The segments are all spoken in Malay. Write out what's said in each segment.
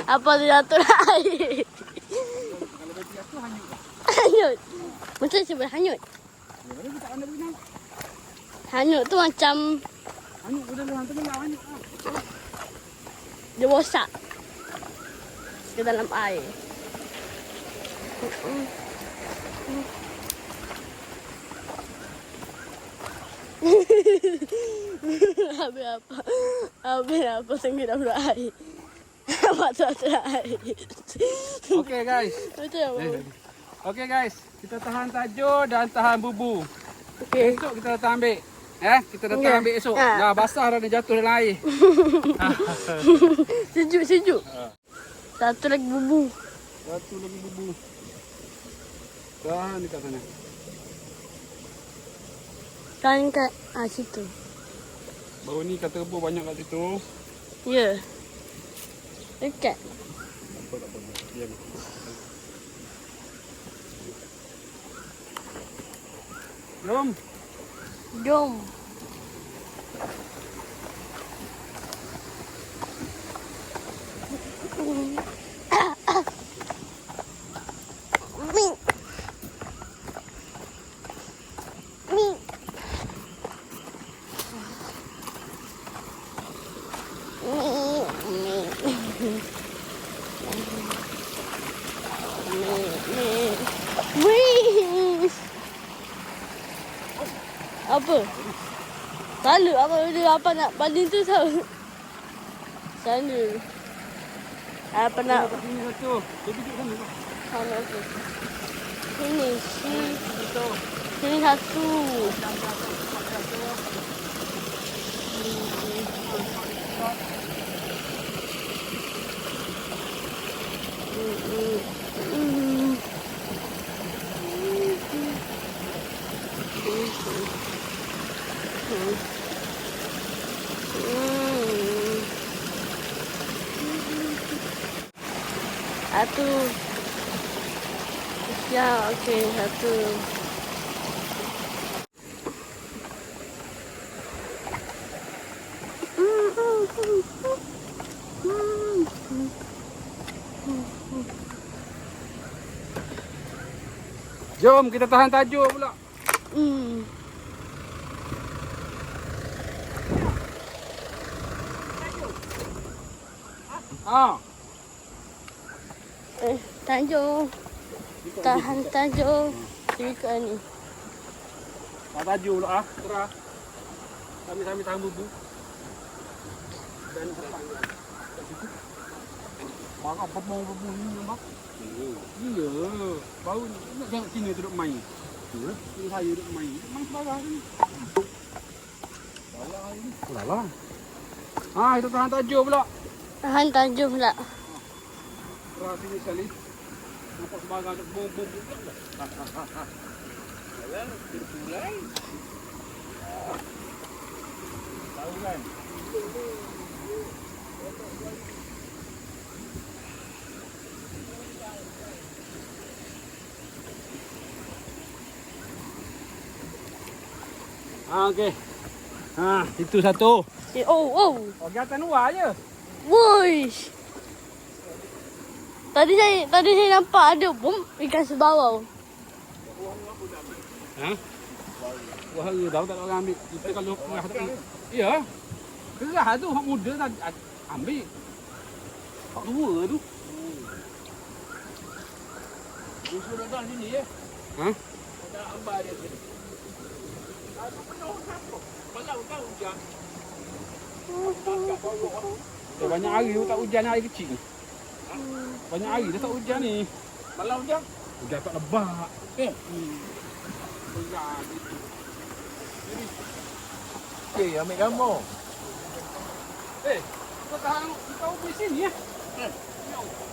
Apa tu jatuh air? Kalau bagi jatuh hanyut. Hanyut. Macam sebab hanyut. Ya, mana kita nak bagi. Hanyut tu macam Hanyut udah lu hantar lah hanyut. dia rosak ke dalam air. Habis apa? Habis apa tengok dalam air. Apa tu air? Okey guys. Betul apa? Okey guys, kita tahan tajuk dan tahan bubu. Okey. Esok kita datang ambil. Kita datang Okey. ambil esok. Ha. Dah basah dah dia jatuh dalam air. Sejuk. Satu lagi bubu. Satu lagi bubu. Tahan dekat sana. Kan kat situ. Baru ni kata rebus banyak kat situ. Ya. Dekat. Tak apa. Diam. Jom. Jom. Ming. Ming. Wih. Apa? Selalu apa nak banding tu tahu. Selalu. Apa nak Sini satu. Dia duduk sana. sana tu. Sini. Satu. Sini satu. Satu. Ya, okey, satu. Jom kita tahan tajuk pula. Tajuk. Tahan tajuk. Ikut ni. Tahan tajuk pula Terah. Sambil tahan bubu. Dan terang. Marah bubu ni nampak. Ya. Baru nak tengok sini tu duduk main. Ini saya duduk main. Memang sebarang ni. Salah ni. Salah. Kita tahan tajuk pula. Tahan tajuk pula. Terah sini sekali. Nampak sebarang duduk bom-bom pula. Jalan, mulai. Tahu kan? Okey. Itu satu. Oh. Pergi atas luar je. Wuish. Tadi saya nampak ada bom ikan sebawau. Wah, dah tak ada orang ambil. Kita kalau kerah tu. Ya. Kerah tu hak muda tak ambil. Hak tua tu. Musuh datang sini ya. Ada ambar dia sini. Banyak hari tak hujan, air kecil. Banyak hari dah tak hujan ni. Malam hujan? Hujan tak lebat. Hujan gitu. Okey, ambil gambar. Kau tahan kau di sini ya?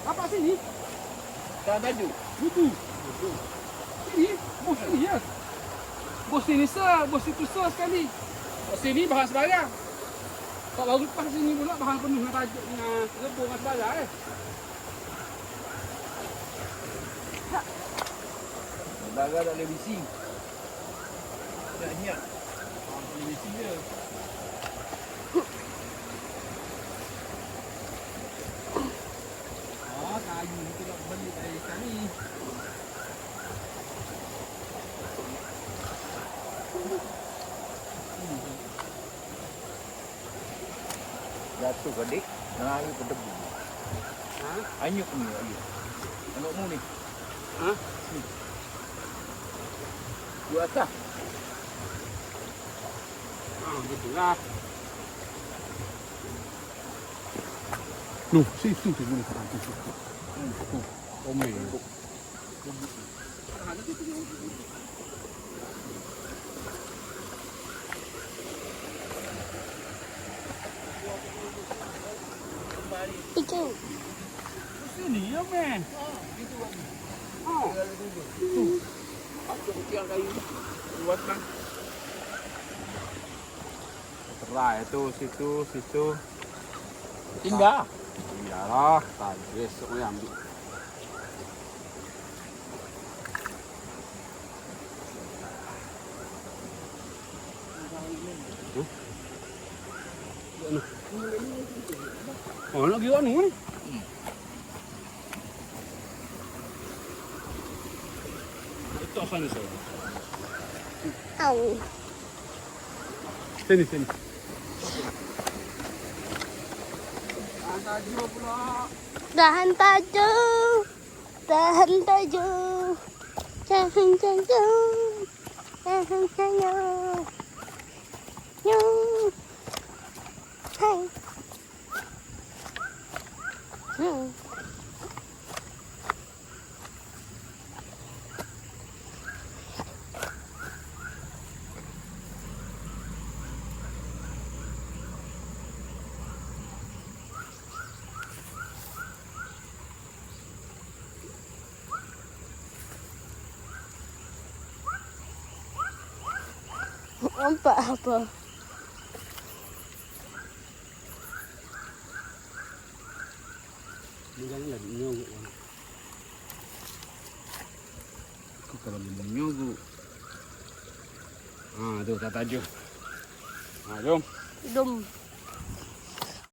Apa sini? Tahan baju. Bubu. Sini, bos sini ya. Bos sini bos itu sekali. Bos sini bahan sebarang. Kau baru lepas sini pula bahan penuh dengan tajuk dengan rebung dengan sebarang Barang tak boleh bising. Tak nyak. Boleh bising je. Jatuh ke dik. Lari ke debu. Ha? Anyuk ni lagi. Anakmu ni. Ha? Di atas. Gitulah. Nuh, situ tu boleh tak tu. Omel. Itu. Sini ya, meh. Oh. Masuk tiang kayu. Buat bang. Terai tu, situ. Tinggal. Iyalah, tadi besok ni ambil. Oh, nak pergi anu ni? Tak sana saya. Au. Sini. Tajuk pula. Tahan tajuk. Tahan tajuk. Tahan tajuk. Tahan tajuk. Yo. Hai. Nampak apa? Janganlah menyogok. Aku kalau menyogok. Tu tak tajuk. Jom. Dum.